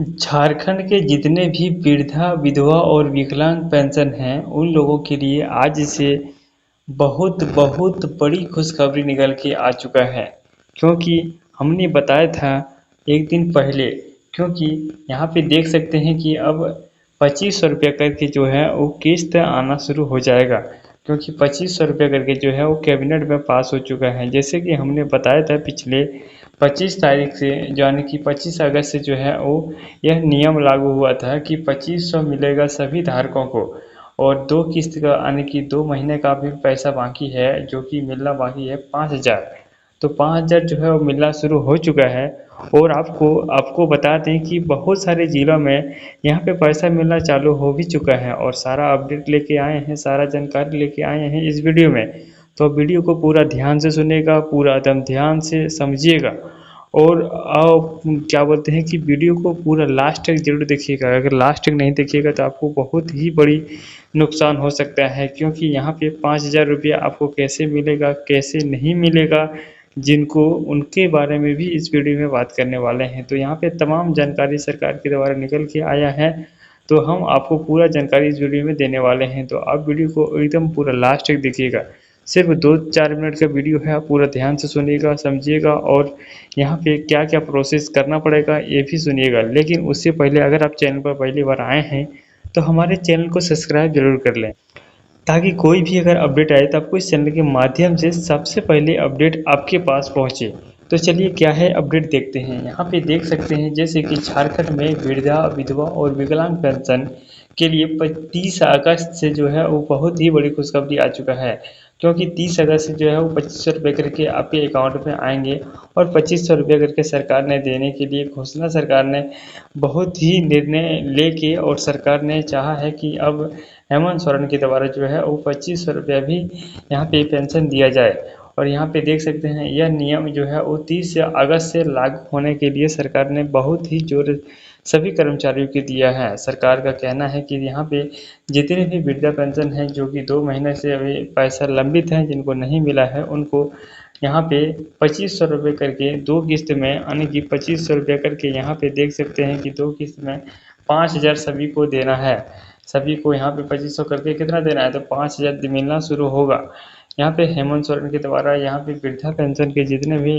झारखंड के जितने भी वृद्धा, विधवा और विकलांग पेंशन हैं, उन लोगों के लिए आज से बहुत बहुत बड़ी खुशखबरी निकल के आ चुका है। क्योंकि हमने बताया था एक दिन पहले, क्योंकि यहाँ पे देख सकते हैं कि अब 2500 रुपये करके जो है वो किस्त आना शुरू हो जाएगा। क्योंकि 2500 रुपये करके जो है वो कैबिनेट में पास हो चुका है। जैसे कि हमने बताया था पिछले 25 तारीख से, यानी कि 25 अगस्त से जो है वो यह नियम लागू हुआ था कि 2500 मिलेगा सभी धारकों को। और 2 किस्त का यानी कि 2 महीने का भी पैसा बाकी है, जो कि मिलना बाकी है 5000। तो 5000 जो है वो मिलना शुरू हो चुका है। और आपको आपको बता दें कि बहुत सारे ज़िलों में यहाँ पे पैसा मिलना चालू हो भी चुका है और सारा अपडेट लेके आए हैं, सारा जानकारी लेके आए हैं इस वीडियो में। तो वीडियो को पूरा ध्यान से सुनिएगा, पूरा एकदम ध्यान से समझिएगा। और क्या बोलते हैं कि वीडियो को पूरा लास्ट तक ज़रूर देखिएगा। अगर लास्ट तक नहीं देखिएगा तो आपको बहुत ही बड़ी नुकसान हो सकता है। क्योंकि यहाँ पे 5000 रुपया आपको कैसे मिलेगा, कैसे नहीं मिलेगा, जिनको उनके बारे में भी इस वीडियो में बात करने वाले हैं। तो यहाँ पे तमाम जानकारी सरकार के द्वारा निकल के आया है, तो हम आपको पूरा जानकारी इस वीडियो में देने वाले हैं। तो आप वीडियो को एकदम पूरा लास्ट तक देखिएगा। सिर्फ 2-4 मिनट का वीडियो है, आप पूरा ध्यान से सुनिएगा, समझिएगा और यहाँ पे क्या क्या प्रोसेस करना पड़ेगा ये भी सुनिएगा। लेकिन उससे पहले अगर आप चैनल पर पहली बार आए हैं तो हमारे चैनल को सब्सक्राइब जरूर कर लें, ताकि कोई भी अगर अपडेट आए तो आपको इस चैनल के माध्यम से सबसे पहले अपडेट आपके पास पहुंचे। तो चलिए क्या है अपडेट देखते हैं। यहाँ पे देख सकते हैं जैसे कि झारखंड में वृद्धा, विधवा और विकलांग पेंशन के लिए 30 अगस्त से जो है वो बहुत ही बड़ी खुशखबरी आ चुका है। क्योंकि 30 अगस्त से जो है वो 2500 रुपये करके आपके अकाउंट में आएंगे। और 2500 रुपये करके सरकार ने देने के लिए घोषणा सरकार ने बहुत ही निर्णय लेके, और सरकार ने चाहा है कि अब हेमंत सोरेन के द्वारा जो है वो 2500 रुपया भी यहाँ पे पेंशन दिया जाए। और यहाँ पे देख सकते हैं यह नियम जो है वो 30 अगस्त से लागू होने के लिए सरकार ने बहुत ही जोर सभी कर्मचारियों को दिया है। सरकार का कहना है कि यहाँ पे जितने भी वृद्धा पेंशन हैं जो कि 2 महीने से अभी पैसा लंबित है, जिनको नहीं मिला है, उनको यहाँ पे 2500 रुपये करके 2 किस्त में, यानी कि 2500 रुपये करके यहाँ पे देख सकते हैं कि 2 किस्त में 5000 सभी को देना है। सभी को यहाँ पे 2500 करके कितना देना है, तो 5000 मिलना शुरू होगा। यहाँ पे हेमंत सोरेन के द्वारा यहाँ पे वृद्धा पेंशन के जितने भी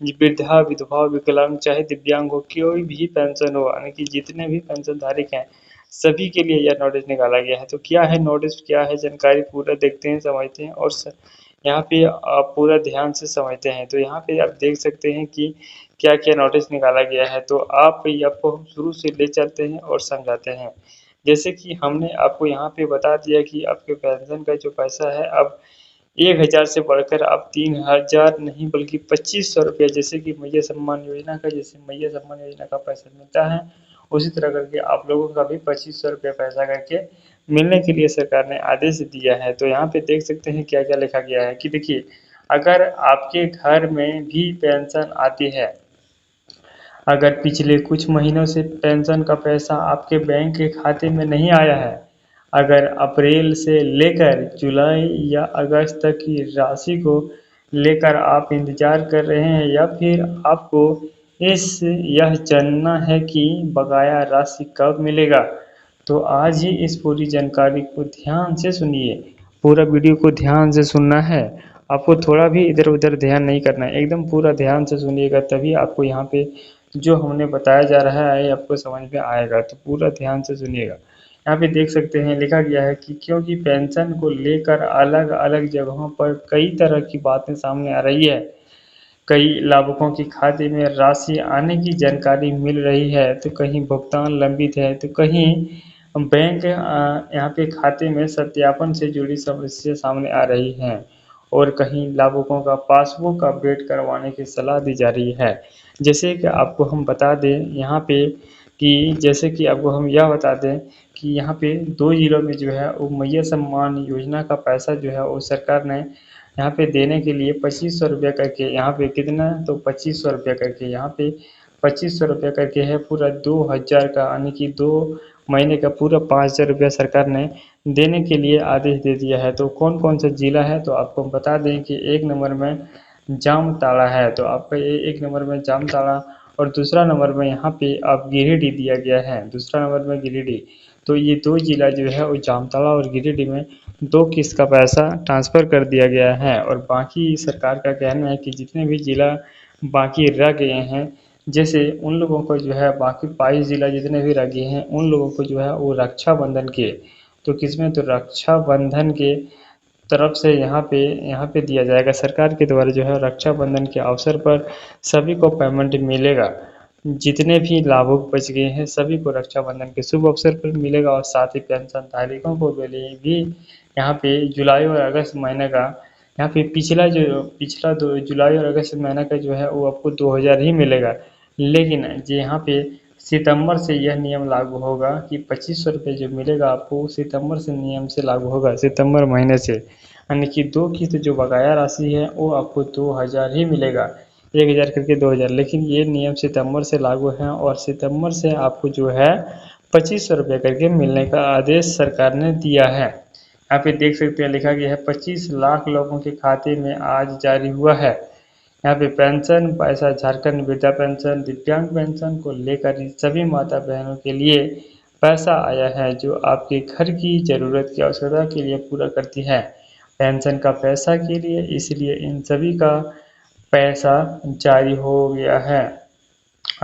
वृद्धा, विधवा, विकलांग चाहे दिव्यांग हो, कोई भी पेंशन हो, यानी कि जितने भी पेंशन धारक हैं सभी के लिए यह नोटिस निकाला गया है। तो क्या है नोटिस, क्या है जानकारी, पूरा देखते हैं, समझते हैं और यहाँ पे आप पूरा ध्यान से समझते हैं। तो यहाँ पे आप देख सकते हैं कि क्या क्या नोटिस निकाला गया है। तो आपको हम शुरू से ले चलते हैं और समझाते हैं। जैसे कि हमने आपको यहाँ पे बता दिया कि आपके पेंशन का जो पैसा है अब 1000 से बढ़कर अब 3000 नहीं बल्कि 2500 रुपया, जैसे कि मैया सम्मान योजना का, जैसे मैया सम्मान योजना का पैसा मिलता है, उसी तरह करके आप लोगों का भी 2500 रुपया पैसा करके मिलने के लिए सरकार ने आदेश दिया है। तो यहाँ पे देख सकते हैं क्या क्या लिखा गया है कि देखिए, अगर आपके घर में भी पेंशन आती है, अगर पिछले कुछ महीनों से पेंशन का पैसा आपके बैंक के खाते में नहीं आया है, अगर अप्रैल से लेकर जुलाई या अगस्त तक की राशि को लेकर आप इंतज़ार कर रहे हैं, या फिर आपको यह जानना है कि बकाया राशि कब मिलेगा, तो आज ही इस पूरी जानकारी को ध्यान से सुनिए। पूरा वीडियो को ध्यान से सुनना है, आपको थोड़ा भी इधर उधर ध्यान नहीं करना है, एकदम पूरा ध्यान से सुनिएगा, तभी आपको यहाँ पे जो हमने बताया जा रहा है आपको समझ में आएगा। तो पूरा ध्यान से सुनिएगा। यहाँ पे देख सकते हैं लिखा गया है कि क्योंकि पेंशन को लेकर अलग अलग जगहों पर कई तरह की बातें सामने आ रही है, कई लाभुकों के खाते में राशि आने की जानकारी मिल रही है, तो कहीं भुगतान लंबित है, तो कहीं बैंक यहाँ पे खाते में सत्यापन से जुड़ी समस्या सामने आ रही हैं, और कहीं लाभुकों का पासबुक अपडेट करवाने की सलाह दी जा रही है। जैसे कि आपको हम बता दें यहाँ पे कि जैसे कि आपको हम यह बता दें कि यहाँ पे 2 जिलों में जो है वो मैया सम्मान योजना का पैसा जो है वो सरकार ने यहाँ पे देने के लिए 2500 रुपया करके, यहाँ पे कितना, तो 2500 रुपया करके, यहाँ पे 2500 रुपया करके है, पूरा 2000 का, यानी कि 2 महीने का पूरा 5000 रुपया सरकार ने देने के लिए आदेश दे दिया है। तो कौन कौन सा जिला है, तो आपको बता दें कि 1 नंबर में जामताड़ा है, तो आपका ये 1 नंबर में जामताड़ा, और दूसरा नंबर में यहाँ पे अब गिरिडीह दिया गया है, दूसरा नंबर में गिरिडीह। तो ये 2 जिला जो है वो जामताड़ा और गिरिडीह में 2 किस्त का पैसा ट्रांसफ़र कर दिया गया है और बाकी सरकार का कहना है कि जितने भी जिला बाकी रह गए हैं, जैसे उन लोगों को जो है बाकी 22 जिला जितने भी रह गए हैं, उन लोगों को जो है वो रक्षाबंधन के तो किसमें तो रक्षाबंधन के तरफ से यहाँ पे दिया जाएगा। सरकार के द्वारा जो है रक्षाबंधन के अवसर पर सभी को पेमेंट मिलेगा। जितने भी लाभुक बच गए हैं सभी को रक्षाबंधन के शुभ अवसर पर मिलेगा और साथ ही पेंशन धारकों को के लिए भी यहाँ पे जुलाई और अगस्त महीने का यहाँ पे पिछला दो जुलाई और अगस्त महीने का जो है वो आपको 2000 ही मिलेगा। लेकिन जो यहाँ पे सितंबर से यह नियम लागू होगा कि 2500 रुपये जो मिलेगा आपको सितंबर से नियम से लागू होगा, सितंबर महीने से, यानी कि 2 किस्त जो बकाया राशि है वो आपको 2000 ही मिलेगा, 1000 करके 2000। लेकिन ये नियम सितंबर से लागू है और सितंबर से आपको जो है 2500 रुपये करके मिलने का आदेश सरकार ने दिया है। यहाँ पे देख सकते हैं लिखा गया है 25 लाख लोगों के खाते में आज जारी हुआ है। यहाँ पे पेंशन पैसा झारखंड वृद्धा पेंशन दिव्यांग पेंशन को लेकर सभी माता बहनों के लिए पैसा आया है जो आपके घर की ज़रूरत की आवश्यकता के लिए पूरा करती है। पेंशन का पैसा के लिए इसलिए इन सभी का पैसा जारी हो गया है।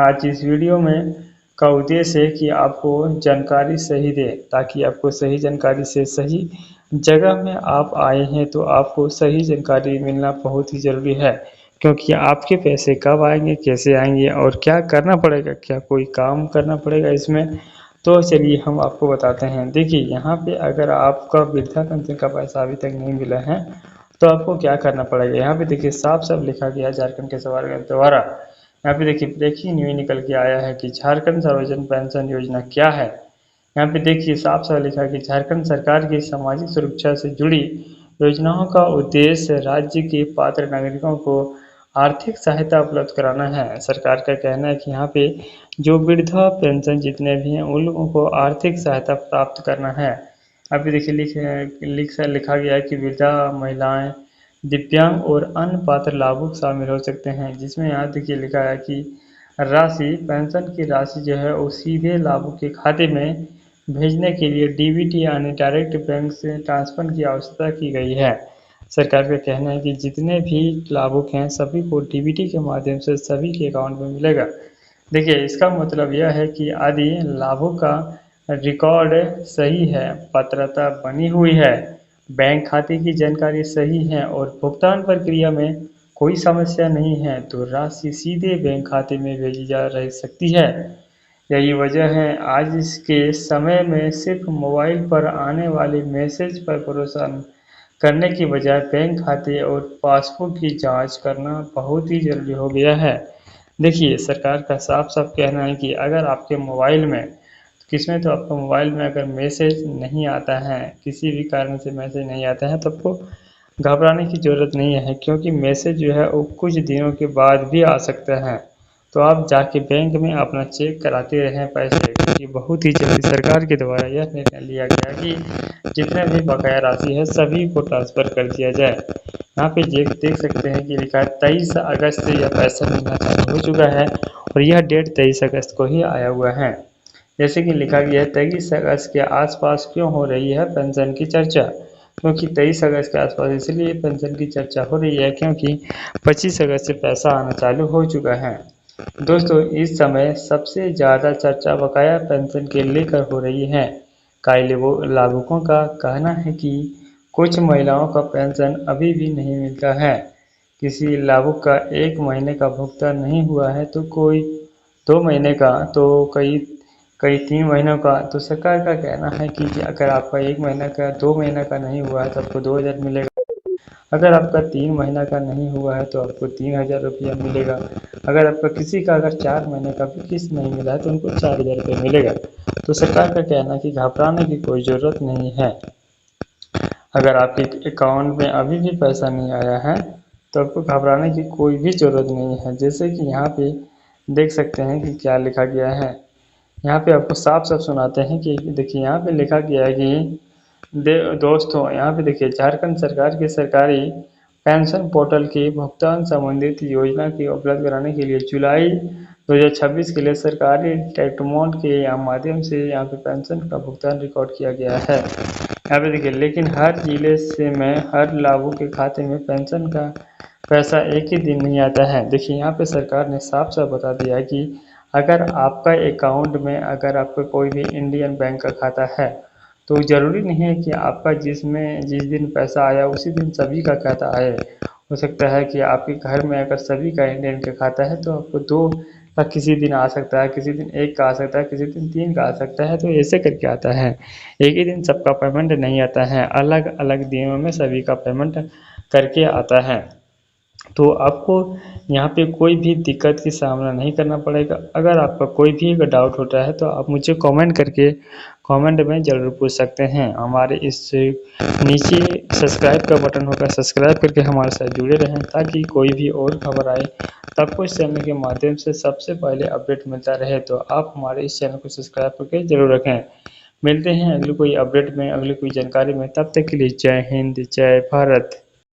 आज इस वीडियो में का उद्देश्य है कि आपको जानकारी सही दे ताकि आपको सही जानकारी से सही जगह में आप आए हैं तो आपको सही जानकारी मिलना बहुत ही ज़रूरी है, क्योंकि आपके पैसे कब आएंगे, कैसे आएंगे और क्या करना पड़ेगा, क्या कोई काम करना पड़ेगा इसमें। तो चलिए हम आपको बताते हैं। देखिए यहाँ पे अगर आपका वृद्धा पेंशन का पैसा अभी तक नहीं मिला है तो आपको क्या करना पड़ेगा। यहाँ पे देखिए साफ साफ लिखा गया है झारखंड के सरकार द्वारा। यहाँ पे देखिए ब्रेकिंग न्यूज निकल के आया है कि झारखंड सार्वजनिक पेंशन योजना क्या है। यहाँ पे देखिए साफ साफ लिखा है कि झारखंड सरकार की सामाजिक सुरक्षा से जुड़ी योजनाओं का उद्देश्य राज्य के पात्र नागरिकों को आर्थिक सहायता उपलब्ध कराना है। सरकार का कहना है कि यहाँ पे जो वृद्धा पेंशन जितने भी हैं उन लोगों को आर्थिक सहायता प्राप्त करना है। अभी देखिए लिखा गया है कि वृद्धा महिलाएं दिव्यांग और अन्य पात्र लाभुक शामिल हो सकते हैं, जिसमें यहाँ देखिए लिखा है कि पेंशन की राशि जो है वो सीधे लाभुक के खाते में भेजने के लिए डीबीटी यानी डायरेक्ट बैंक से ट्रांसफर की आवश्यकता की गई है। सरकार का कहना है कि जितने भी लाभुक हैं सभी को डीबीटी के माध्यम से सभी के अकाउंट में मिलेगा। देखिए इसका मतलब यह है कि यदि लाभुक का रिकॉर्ड सही है, पात्रता बनी हुई है, बैंक खाते की जानकारी सही है और भुगतान प्रक्रिया में कोई समस्या नहीं है तो राशि सीधे बैंक खाते में भेजी जा रह सकती है। यही वजह है आज के समय में सिर्फ मोबाइल पर आने वाले मैसेज पर भरोसा करने की बजाय बैंक खाते और पासबुक की जांच करना बहुत ही जरूरी हो गया है। देखिए सरकार का साफ साफ कहना है कि अगर आपके मोबाइल में तो आपको मोबाइल में अगर मैसेज नहीं आता है, किसी भी कारण से मैसेज नहीं आता है तो आपको घबराने की ज़रूरत नहीं है, क्योंकि मैसेज जो है वो कुछ दिनों के बाद भी आ सकता है। तो आप जाके बैंक में अपना चेक कराते रहें पैसे, क्योंकि बहुत ही जल्दी सरकार के द्वारा यह निर्णय लिया गया कि जितने भी बकाया राशि है सभी को ट्रांसफ़र कर दिया जाए। यहाँ पे देख सकते हैं कि लिखा है 23 अगस्त से यह पैसा मिलना चालू हो चुका है और यह डेट 23 अगस्त को ही आया हुआ है। जैसे कि लिखा गया है 23 अगस्त के आसपास क्यों हो रही है पेंशन की चर्चा, क्योंकि 23 अगस्त के आसपास इसलिए पेंशन की चर्चा हो रही है क्योंकि 25 अगस्त से पैसा आना चालू हो चुका है। दोस्तों इस समय सबसे ज़्यादा चर्चा बकाया पेंशन के लेकर हो रही है। कई लाभुकों का कहना है कि कुछ महिलाओं का पेंशन अभी भी नहीं मिलता है, किसी लाभुक का 1 महीने का भुगतान नहीं हुआ है तो कोई 2 महीने का तो कई 3 महीनों का। तो सरकार का कहना है कि अगर आपका 1 महीना का 2 महीना का नहीं हुआ है तो आपको 2000 मिलेगा, अगर आपका 3 महीना का नहीं हुआ है तो आपको 3000 रुपया मिलेगा, अगर आपका किसी का अगर 4 महीने का भी किस्त नहीं मिला है तो उनको 4000 रुपये मिलेगा। तो सरकार का कहना है कि घबराने की कोई ज़रूरत नहीं है। अगर आपके अकाउंट में अभी भी पैसा नहीं आया है तो आपको घबराने की कोई भी ज़रूरत नहीं है। जैसे कि यहाँ पे देख सकते हैं कि क्या लिखा गया है, यहाँ पे आपको साफ साफ सुनाते हैं कि देखिए यहाँ पे लिखा गया है कि दोस्तों यहाँ पे देखिए झारखंड सरकार के सरकारी पेंशन पोर्टल के भुगतान संबंधित योजना की उपलब्ध कराने के लिए जुलाई 2026 के लिए सरकारी स्टेटमेंट के माध्यम से यहाँ पे पेंशन का भुगतान रिकॉर्ड किया गया है। यहाँ पे देखिए, लेकिन हर जिले से में हर लाभुक के खाते में पेंशन का पैसा एक ही दिन नहीं आता है। देखिए, यहाँ पे सरकार ने साफ साफ बता दिया है कि अगर आपका अकाउंट में अगर आपका कोई भी इंडियन बैंक का खाता है तो ज़रूरी नहीं है कि आपका जिस दिन पैसा आया उसी दिन सभी का खाता आए। हो सकता है कि आपके घर में अगर सभी का इंडियन का खाता है तो आपको 2 का किसी दिन आ सकता है, किसी दिन 1 का आ सकता है, किसी दिन 3 का आ सकता है, तो ऐसे करके आता है। एक ही दिन सबका पेमेंट नहीं आता है, अलग अलग दिनों में सभी का पेमेंट करके आता है। तो आपको यहाँ पे कोई भी दिक्कत की सामना नहीं करना पड़ेगा। अगर आपका कोई भी अगर डाउट होता है तो आप मुझे कमेंट करके कमेंट में ज़रूर पूछ सकते हैं। हमारे इस नीचे सब्सक्राइब का बटन होगा, सब्सक्राइब करके हमारे साथ जुड़े रहें ताकि कोई भी और खबर आए तो आपको इस चैनल के माध्यम से सबसे पहले अपडेट मिलता रहे। तो आप हमारे इस चैनल को सब्सक्राइब करके ज़रूर रखें। मिलते हैं अगली कोई अपडेट में, अगली कोई जानकारी में। तब तक के लिए जय हिंद, जय भारत।